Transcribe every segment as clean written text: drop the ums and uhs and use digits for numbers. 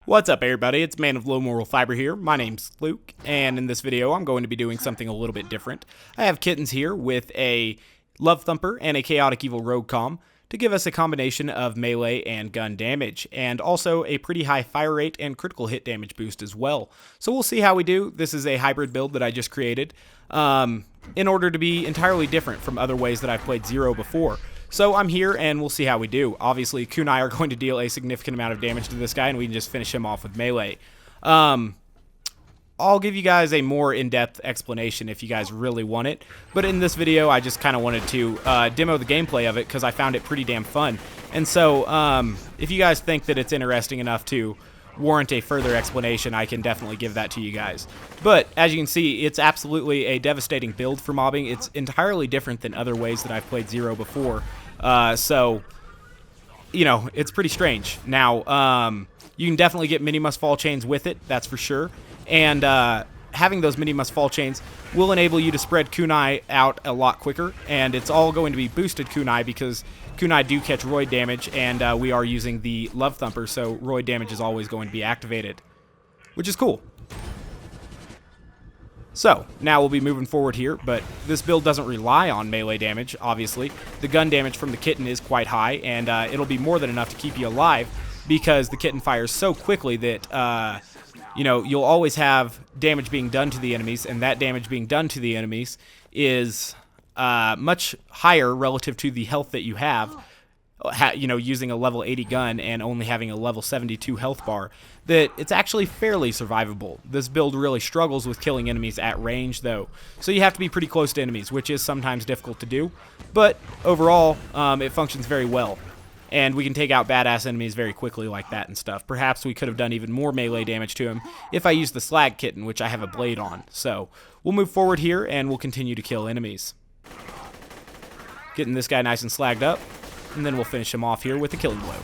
What's up, everybody? It's Man of Low Moral Fiber here. My name's Luke, and in this video I'm going to be doing something a little bit different. I have Kittens here with a Love Thumper and a Chaotic Evil Rogue Comm to give us a combination of melee and gun damage, and also a pretty high fire rate and critical hit damage boost as well. So we'll see how we do. This is a hybrid build that I just created in order to be entirely different from other ways that I've played Zer0 before. So I'm here, and we'll see how we do. Obviously, Kunai are going to deal a significant amount of damage to this guy, and we can just finish him off with melee. I'll give you guys a more in-depth explanation if you guys really want it. But in this video, I just kind of wanted to demo the gameplay of it because I found it pretty damn fun. And so if you guys think that it's interesting enough to warrant a further explanation, I can definitely give that to you guys. But as you can see, it's absolutely a devastating build for mobbing. It's entirely different than other ways that I've played Zer0 before. So, you know, it's pretty strange. Now, you can definitely get mini must fall chains with it, that's for sure. And having those mini must fall chains will enable you to spread kunai out a lot quicker. And it's all going to be boosted kunai because kunai do catch roid damage, and we are using the Love Thumper, so roid damage is always going to be activated, which is cool. So, now we'll be moving forward here, but this build doesn't rely on melee damage, obviously. The gun damage from the Kitten is quite high, and it'll be more than enough to keep you alive, because the Kitten fires so quickly that, you know, you'll always have damage being done to the enemies, and that damage being done to the enemies is much higher relative to the health that you have, you know, using a level 80 gun and only having a level 72 health bar, that it's actually fairly survivable. This build really struggles with killing enemies at range, though, so you have to be pretty close to enemies, which is sometimes difficult to do, but overall, it functions very well. And we can take out badass enemies very quickly like that and stuff. Perhaps we could have done even more melee damage to him if I used the Slag Kitten, which I have a blade on. So we'll move forward here, and we'll continue to kill enemies. Getting this guy nice and slagged up, and then we'll finish him off here with a killing blow.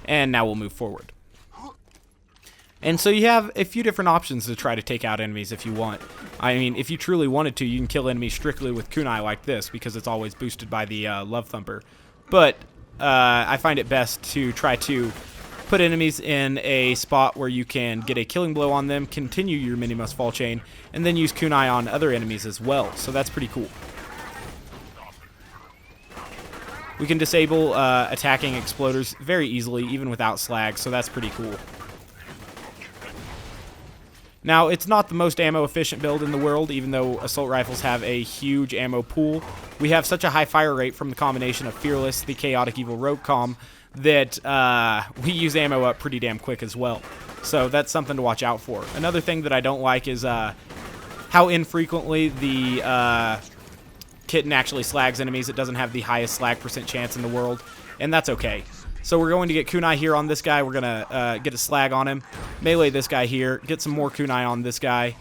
And now we'll move forward. And so you have a few different options to try to take out enemies if you want. I mean, if you truly wanted to, you can kill enemies strictly with kunai like this, because it's always boosted by the Love Thumper. But I find it best to try to put enemies in a spot where you can get a killing blow on them, continue your mini must fall chain, and then use kunai on other enemies as well. So that's pretty cool. We can disable attacking exploders very easily, even without slag, so that's pretty cool. Now, it's not the most ammo-efficient build in the world, even though assault rifles have a huge ammo pool. We have such a high fire rate from the combination of Fearless, the Chaotic Evil Rogue Comm, that we use ammo up pretty damn quick as well. So that's something to watch out for. Another thing that I don't like is how infrequently the Kitten actually slags enemies. It doesn't have the highest slag % chance in the world, and that's okay. So we're going to get kunai here on this guy. We're going to get a slag on him. Melee this guy here. Get some more kunai on this guy.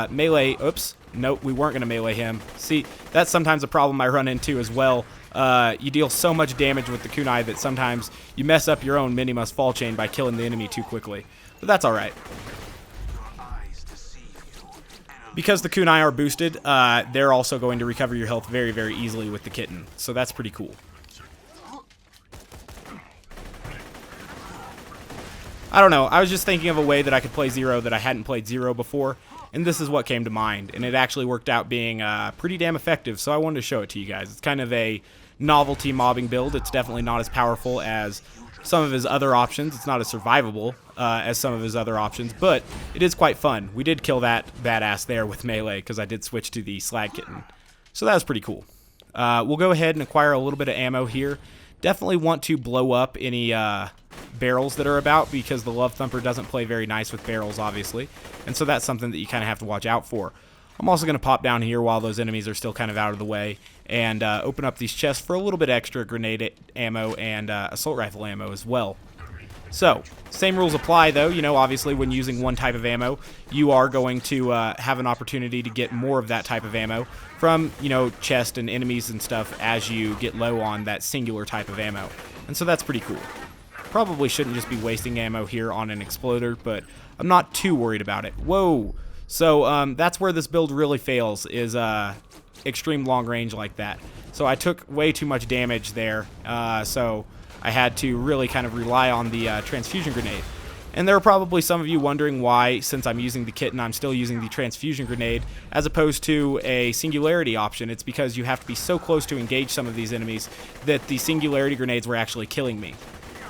Melee, oops. Nope, we weren't going to melee him. See, that's sometimes a problem I run into as well. You deal so much damage with the kunai that sometimes you mess up your own mini must fall chain by killing the enemy too quickly. But that's alright. Because the kunai are boosted, they're also going to recover your health very, very easily with the Kitten. So that's pretty cool. I don't know, I was just thinking of a way that I could play Zer0 that I hadn't played Zer0 before, and this is what came to mind, and it actually worked out being pretty damn effective, so I wanted to show it to you guys. It's kind of a novelty mobbing build. It's definitely not as powerful as some of his other options. It's not as survivable as some of his other options, but it is quite fun. We did kill that badass there with melee, because I did switch to the Slag Kitten, so that was pretty cool. We'll go ahead and acquire a little bit of ammo here. Definitely want to blow up any barrels that are about, because the Love Thumper doesn't play very nice with barrels, obviously, and so that's something that you kind of have to watch out for. I'm also going to pop down here while those enemies are still kind of out of the way, and open up these chests for a little bit extra grenade ammo and assault rifle ammo as well. So, same rules apply though. You know, obviously when using one type of ammo, you are going to have an opportunity to get more of that type of ammo from, you know, chest and enemies and stuff as you get low on that singular type of ammo. And so that's pretty cool. Probably shouldn't just be wasting ammo here on an exploder, but I'm not too worried about it. Whoa! So that's where this build really fails, is extreme long range like that. So I took way too much damage there, so I had to really kind of rely on the transfusion grenade. And there are probably some of you wondering why, since I'm using the Kitten, I'm still using the transfusion grenade as opposed to a singularity option. It's because you have to be so close to engage some of these enemies that the singularity grenades were actually killing me.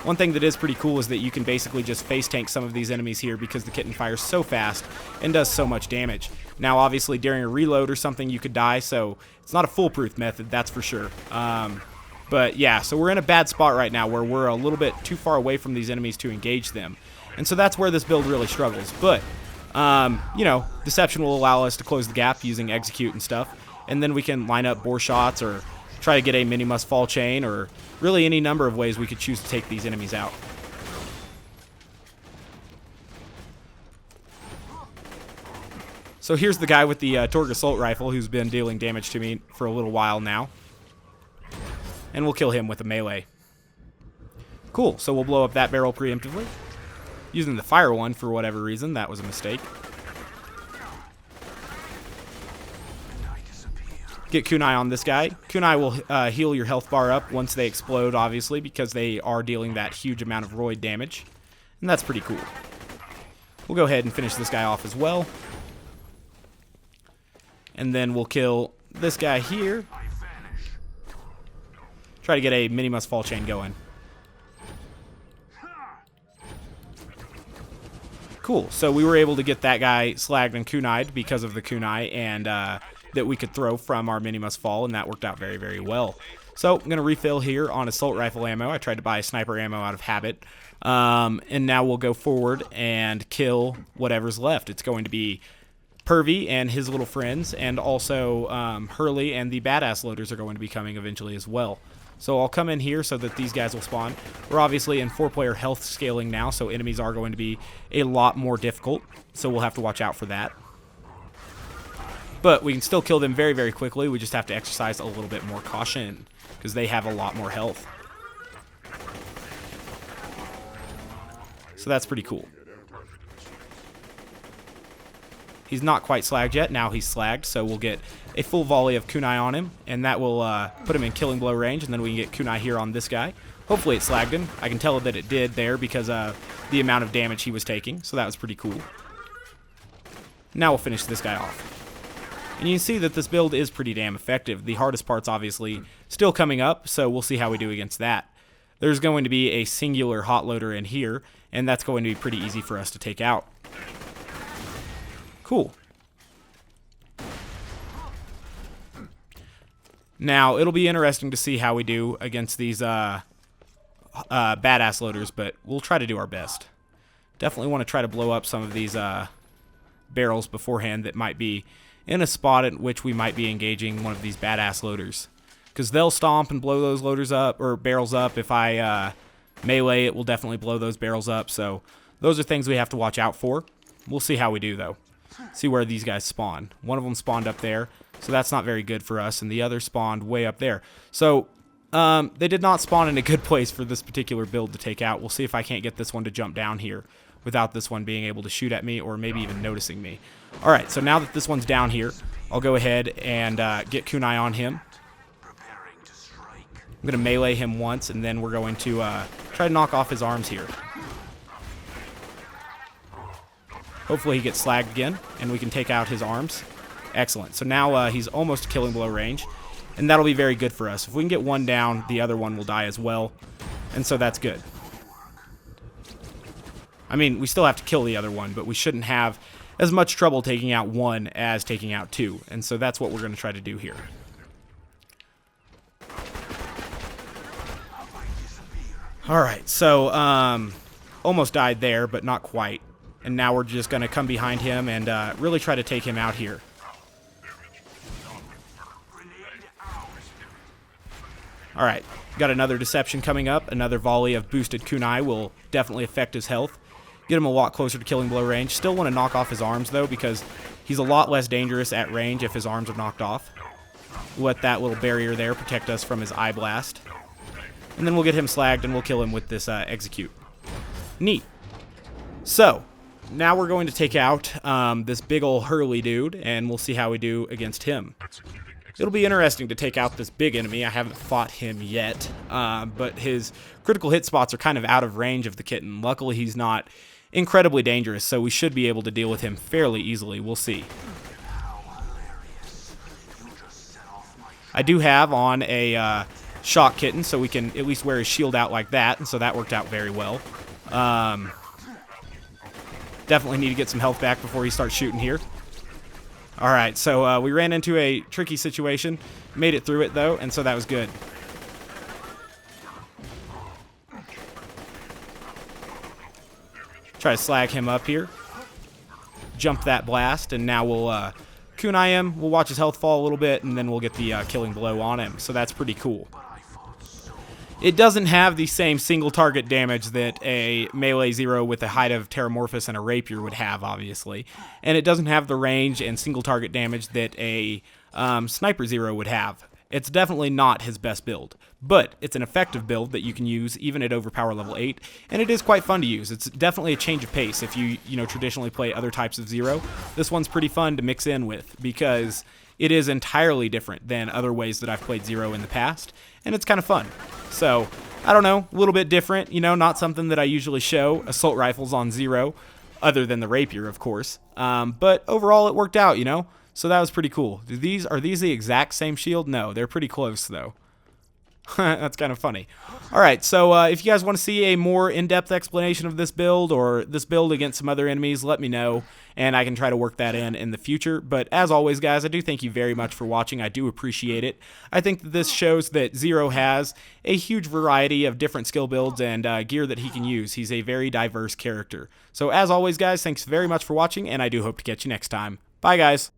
One thing that is pretty cool is that you can basically just face tank some of these enemies here because the Kitten fires so fast and does so much damage. Now obviously during a reload or something you could die, so it's not a foolproof method, that's for sure. But yeah, so we're in a bad spot right now where we're a little bit too far away from these enemies to engage them. And so that's where this build really struggles. But, you know, Deception will allow us to close the gap using Execute and stuff. And then we can line up bore shots or try to get a mini must fall chain or really any number of ways we could choose to take these enemies out. So here's the guy with the Torgue Assault Rifle who's been dealing damage to me for a little while now. And we'll kill him with a melee. Cool, so we'll blow up that barrel preemptively. Using the fire one for whatever reason, that was a mistake. Get kunai on this guy. Kunai will heal your health bar up once they explode, obviously, because they are dealing that huge amount of roid damage. And that's pretty cool. We'll go ahead and finish this guy off as well. And then we'll kill this guy here. Try to get a mini must fall chain going. Cool, so we were able to get that guy slagged and kunai'd because of the kunai and that we could throw from our mini must fall, and that worked out very, very well. So I'm going to refill here on assault rifle ammo. I tried to buy sniper ammo out of habit. And now we'll go forward and kill whatever's left. It's going to be Pervy and his little friends, and also Hurley and the badass loaders are going to be coming eventually as well. So I'll come in here so that these guys will spawn. We're obviously in 4-player health scaling now, so enemies are going to be a lot more difficult. So we'll have to watch out for that. But we can still kill them very, very quickly. We just have to exercise a little bit more caution because they have a lot more health. So that's pretty cool. He's not quite slagged yet. Now he's slagged, so we'll get a full volley of kunai on him, and that will put him in killing blow range, and then we can get kunai here on this guy. Hopefully it slagged him. I can tell that it did there because of the amount of damage he was taking, so that was pretty cool. Now we'll finish this guy off. And you can see that this build is pretty damn effective. The hardest part's obviously still coming up, so we'll see how we do against that. There's going to be a singular hot loader in here, and that's going to be pretty easy for us to take out. Cool. Now, it'll be interesting to see how we do against these badass loaders, but we'll try to do our best. Definitely want to try to blow up some of these barrels beforehand that might be in a spot at which we might be engaging one of these badass loaders. Because they'll stomp and blow those loaders up, or barrels up. If I melee, it will definitely blow those barrels up. So those are things we have to watch out for. We'll see how we do, though. See where these guys spawn. One of them spawned up there, so that's not very good for us, and the other spawned way up there. So they did not spawn in a good place for this particular build to take out. We'll see if I can't get this one to jump down here without this one being able to shoot at me or maybe even noticing me. Alright, so now that this one's down here, I'll go ahead and get kunai on him. I'm going to melee him once, and then we're going to try to knock off his arms here. Hopefully he gets slagged again, and we can take out his arms. Excellent. So now he's almost killing blow range, and that'll be very good for us. If we can get one down, the other one will die as well, and so that's good. I mean, we still have to kill the other one, but we shouldn't have as much trouble taking out one as taking out two, and so that's what we're going to try to do here. Alright, so almost died there, but not quite. And now we're just going to come behind him and really try to take him out here. Alright, got another deception coming up. Another volley of boosted kunai will definitely affect his health. Get him a lot closer to killing blow range. Still want to knock off his arms, though, because he's a lot less dangerous at range if his arms are knocked off. We'll let that little barrier there protect us from his eye blast. And then we'll get him slagged and we'll kill him with this execute. Neat. So, now we're going to take out this big ol' Hurley dude, and we'll see how we do against him. It'll be interesting to take out this big enemy. I haven't fought him yet, but his critical hit spots are kind of out of range of the Kitten. Luckily, he's not incredibly dangerous, so we should be able to deal with him fairly easily. We'll see. I do have on a shock kitten, so we can at least wear his shield out like that, and so that worked out very well. Definitely need to get some health back before he starts shooting here. Alright, so we ran into a tricky situation, made it through it though, and so that was good. Try to slag him up here. Jump that blast, and now we'll kunai him. We'll watch his health fall a little bit, and then we'll get the killing blow on him. So that's pretty cool. It doesn't have the same single target damage that a melee Zer0 with a Hide of Terramorphous and a Rapier would have, obviously. And it doesn't have the range and single target damage that a Sniper Zer0 would have. It's definitely not his best build, but it's an effective build that you can use even at overpower level 8, and it is quite fun to use. It's definitely a change of pace if you traditionally play other types of Zer0. This one's pretty fun to mix in with because it is entirely different than other ways that I've played Zer0 in the past, and it's kind of fun. So, I don't know, a little bit different, not something that I usually show, assault rifles on Zer0, other than the Rapier, of course. But overall, it worked out, So that was pretty cool. Are these the exact same shield? No, they're pretty close, though. That's kind of funny. Alright, so if you guys want to see a more in-depth explanation of this build, or this build against some other enemies, let me know, and I can try to work that in the future. But as always, guys, I do thank you very much for watching. I do appreciate it. I think that this shows that Zer0 has a huge variety of different skill builds and gear that he can use. He's a very diverse character. So as always, guys, thanks very much for watching, and I do hope to catch you next time. Bye, guys.